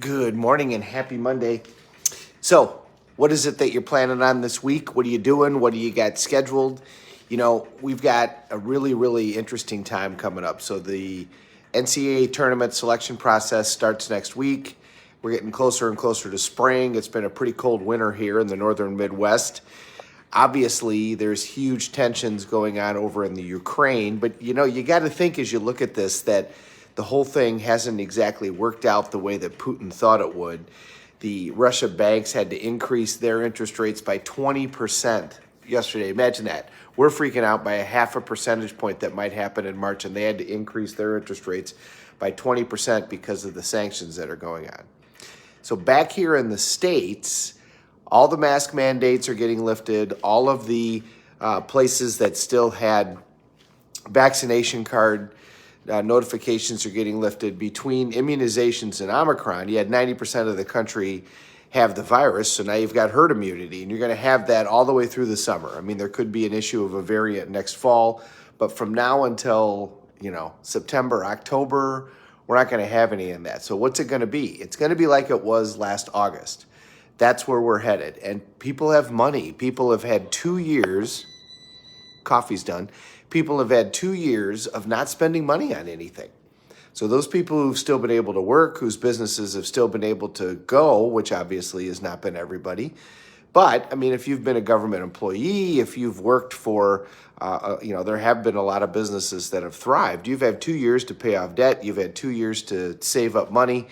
Good morning and happy Monday. So, what is it that you're planning on this week? What are you doing? What do you got scheduled? We've got a really interesting time coming up. So, the NCAA tournament selection process starts next week. We're getting closer and closer to spring. It's been a pretty cold winter here in the northern Midwest. Obviously, there's huge tensions going on over in the Ukraine, but you got to think as you look at this that the whole thing hasn't exactly worked out the way that Putin thought it would. The Russia banks had to increase their interest rates by 20% yesterday. Imagine that. We're freaking out by a half a percentage point that might happen in March, and they had to increase their interest rates by 20% because of the sanctions that are going on. So back here in the States, all the mask mandates are getting lifted. All of the places that still had vaccination card notifications are getting lifted. Between immunizations and Omicron, you had 90% of the country have the virus, so now you've got herd immunity, and you're going to have that all the way through the summer. I mean, there could be an issue of a variant next fall, but from now until, September, October, we're not going to have any of that. So what's it going to be? It's going to be like it was last August. That's where we're headed. And people have money. People have had 2 years, coffee's done. People have had 2 years of not spending money on anything. So those people who've still been able to work, whose businesses have still been able to go, which obviously has not been everybody. But, I mean, if you've been a government employee, if you've worked for, there have been a lot of businesses that have thrived. You've had 2 years to pay off debt. You've had 2 years to save up money.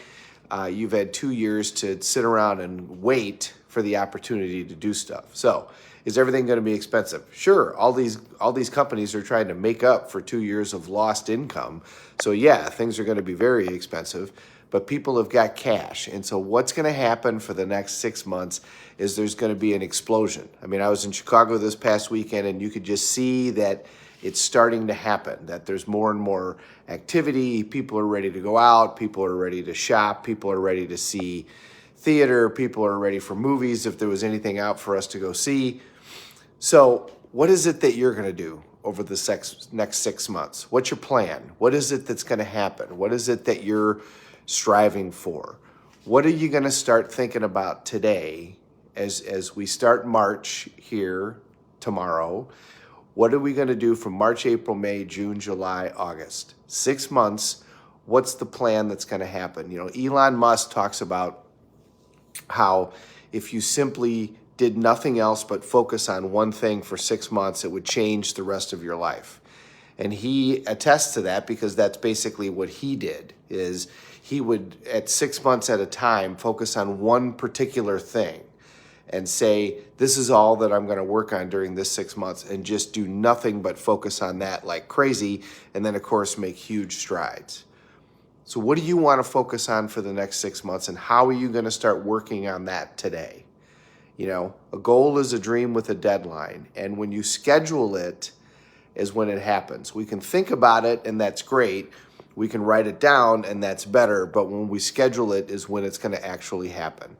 You've had 2 years to sit around and wait for the opportunity to do stuff. So is everything going to be expensive? Sure. All these companies are trying to make up for 2 years of lost income. So yeah, things are going to be very expensive, but people have got cash. And so what's going to happen for the next 6 months is there's going to be an explosion. I mean, I was in Chicago this past weekend, and you could just see that it's starting to happen, that there's more and more activity. People are ready to go out. People are ready to shop. People are ready to see theater. People are ready for movies if there was anything out for us to go see. So what is it that you're going to do over the next 6 months? What's your plan? What is it that's going to happen? What is it that you're striving for? What are you going to start thinking about today as we start March here tomorrow? What are we going to do from March, April, May, June, July, August? 6 months, what's the plan that's going to happen? Elon Musk talks about how if you simply did nothing else but focus on one thing for 6 months, it would change the rest of your life. And he attests to that because that's basically what he did, is he would, at 6 months at a time, focus on one particular thing and say, this is all that I'm going to work on during this 6 months, and just do nothing but focus on that like crazy, and then, of course, make huge strides. So what do you want to focus on for the next 6 months, and how are you going to start working on that today? A goal is a dream with a deadline, and when you schedule it is when it happens. We can think about it, and that's great. We can write it down, and that's better, but when we schedule it is when it's going to actually happen.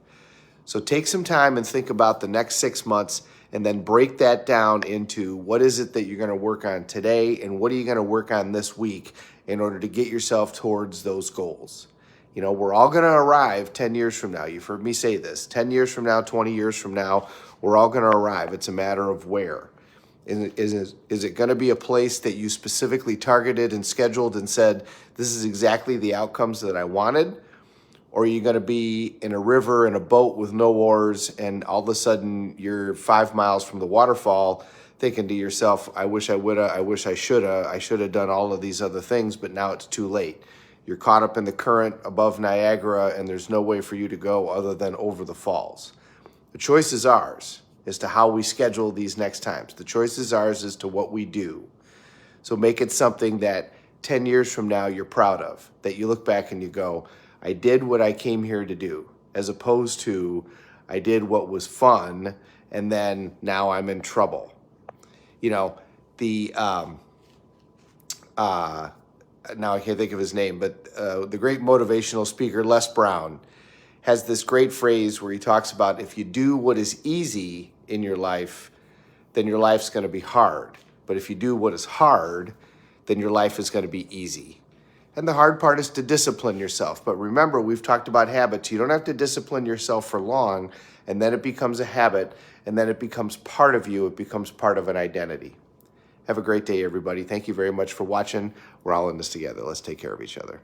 So take some time and think about the next 6 months, and then break that down into what is it that you're going to work on today, and what are you going to work on this week in order to get yourself towards those goals. We're all going to arrive 10 years from now. You've heard me say this. 10 years from now, 20 years from now, we're all going to arrive. It's a matter of where. Is it going to be a place that you specifically targeted and scheduled and said, this is exactly the outcomes that I wanted? Or are you going to be in a river in a boat with no oars, and all of a sudden you're 5 miles from the waterfall thinking to yourself, I wish I woulda, I wish I should have done all of these other things, but now it's too late. You're caught up in the current above Niagara, and there's no way for you to go other than over the falls. The choice is ours as to how we schedule these next times. The choice is ours as to what we do. So make it something that 10 years from now you're proud of, that you look back and you go, I did what I came here to do, as opposed to I did what was fun, and then now I'm in trouble. Now I can't think of his name, but the great motivational speaker Les Brown has this great phrase where he talks about if you do what is easy in your life, then your life's going to be hard. But if you do what is hard, then your life is going to be easy. And the hard part is to discipline yourself. But remember, we've talked about habits. You don't have to discipline yourself for long, and then it becomes a habit, and then it becomes part of you. It becomes part of an identity. Have a great day, everybody. Thank you very much for watching. We're all in this together. Let's take care of each other.